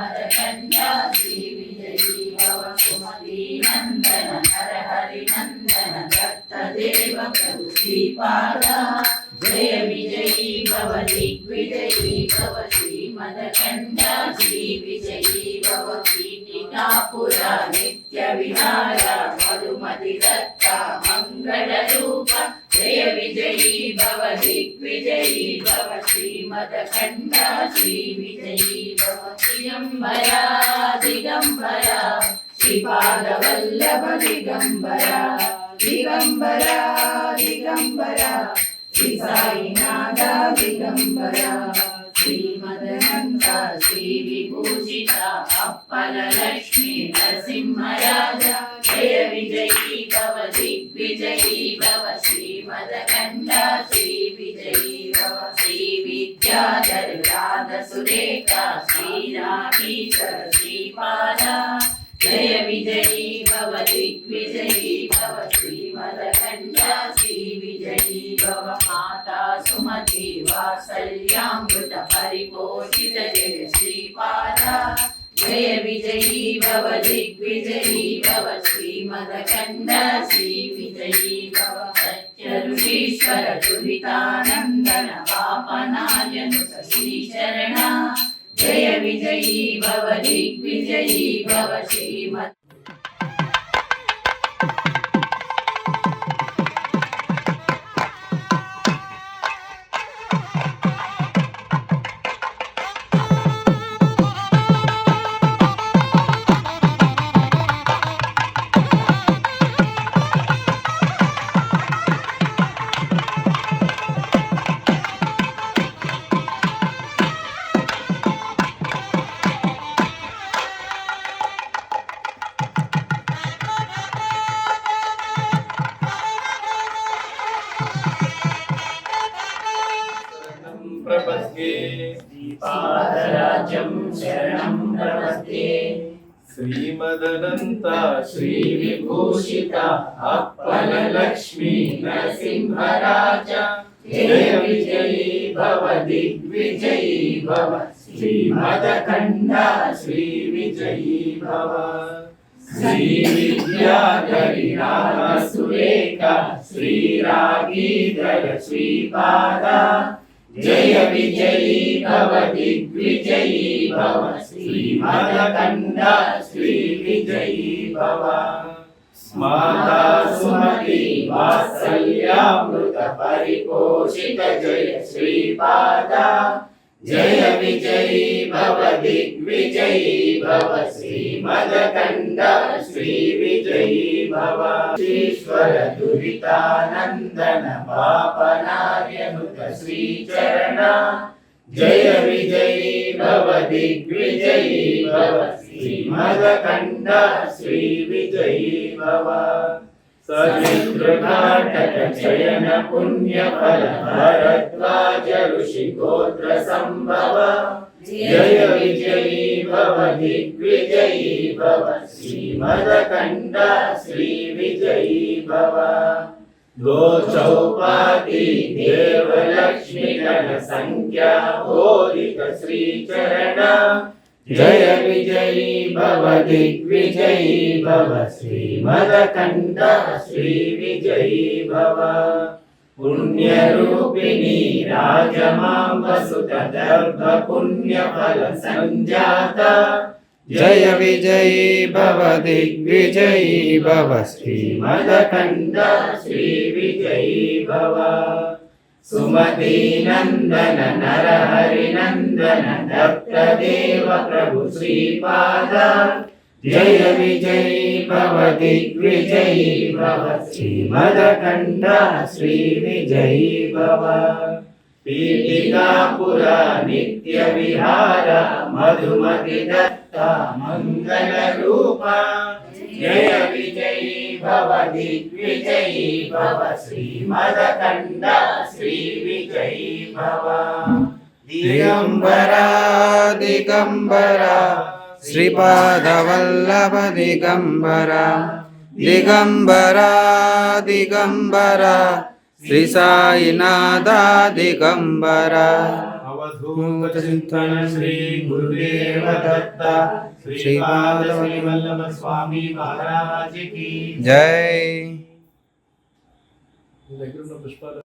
मदकन्या श्री विजयी भव सुमती नंदन नरहरि नंदन दत्तदेव प्रभु श्रीपादा जय विजयी भव दिग्विजयी भव श्री मदकन्या श्री विजयी भव कीर्तिकापुरा नित्य विहारा मधुमति दत्ता मंगल रूप जय विजयी भव दिग्विजयी भव श्रीमदखण्डा श्री विजयी भव दिगंबरा दिगंबरा श्रीपादवल्लभ दिगंबरा दिगंबरा दिगंबरा श्री साईनाथ दिगंबरा श्रीमदनंता श्री विभूषिता अप्पल लक्ष्मी नरसिंहराजा जय विजयी भव दिग्विजयी भव श्रीमदकण्डा श्री विजयी भव श्री विद्याधर राध सुरेखा श्रीरामीश्वर श्रीपादा जय विजयी भव दिग्विजयी भव श्रीमदकण्डा श्री विजयी भव माता सुमति वात्सल्यामृत परिपोषित जय श्रीपादा जय विजयी भव दिग्विजयी भव श्रीमदकण्डा श्री विजयी भव सत्य ऋषीश्वर दुरितानन्दन पापनायनुत श्रीचरण जय विजयी भव दिग्विजयी भव श्रीमद पादराजं शरणं प्रपद्ये श्रीमदनन्ता श्रीविभूषिता अप्पललक्ष्मी नरसिंहराजा जय विजयी भव दिग्विजयी भव श्रीमदकण्डा श्रीविजयी भव श्रीविद्याधरी रामसुरेखा श्रीरागीधर श्रीपादा जय विजयी भव दिग्विजयी भव श्रीमदकण्डा श्री विजयी भव माता सुमति वात्सल्यामृत परिपोषित जय श्रीपादा जय विजयी भव दिग्विजयी भव श्रीमदकण्डा श्री विजयी भव ईश्वर दुरितानन्दन पापनार्यनुत श्रीचरण जय विजयी भव दिग्विजयी भव श्रीमदकण्डा श्री विजयी भव सचित्रघाटक चयन पुण्यफल भरद्वाज ऋषि गोत्र संभव जय विजयी भव दिग्विजयी भव श्रीमदकण्डा श्री विजयी भव दो चौपाती देवलक्ष्मी गण संख्या बोधित श्रीचरण जय विजयी भव दिग्विजयी भव श्रीमदकण्डा श्री विजयी भव पुण्यरूपिणी राजमाम्ब सुत दर्भ पुण्यफल संजाता जय विजयी भव दिग्विजयी भव श्रीमदकण्डा श्री विजयी भव सुमती नंदन नरहरि नंदन दत्तदेव प्रभु श्रीपादा जय विजयी भव दिग्विजयी भव श्रीमदकण्डा श्री विजयी भव पीठिकापुरा नित्य विहारा मधुमति दत्ता मंगल रूपा जय विजयी भव दिग्विजयी भव श्रीमदकण्डा श्री विजयी भव दिगंबरा दिगंबरा श्रीपादवल्लभ दिगंबरा दिगंबरा दिगंबरा श्री साईनाथा दिगंबरा अवधूत चिंतन श्री गुरुदेव दत्त श्रीपाद वल्लभ स्वामी महाराज की जय।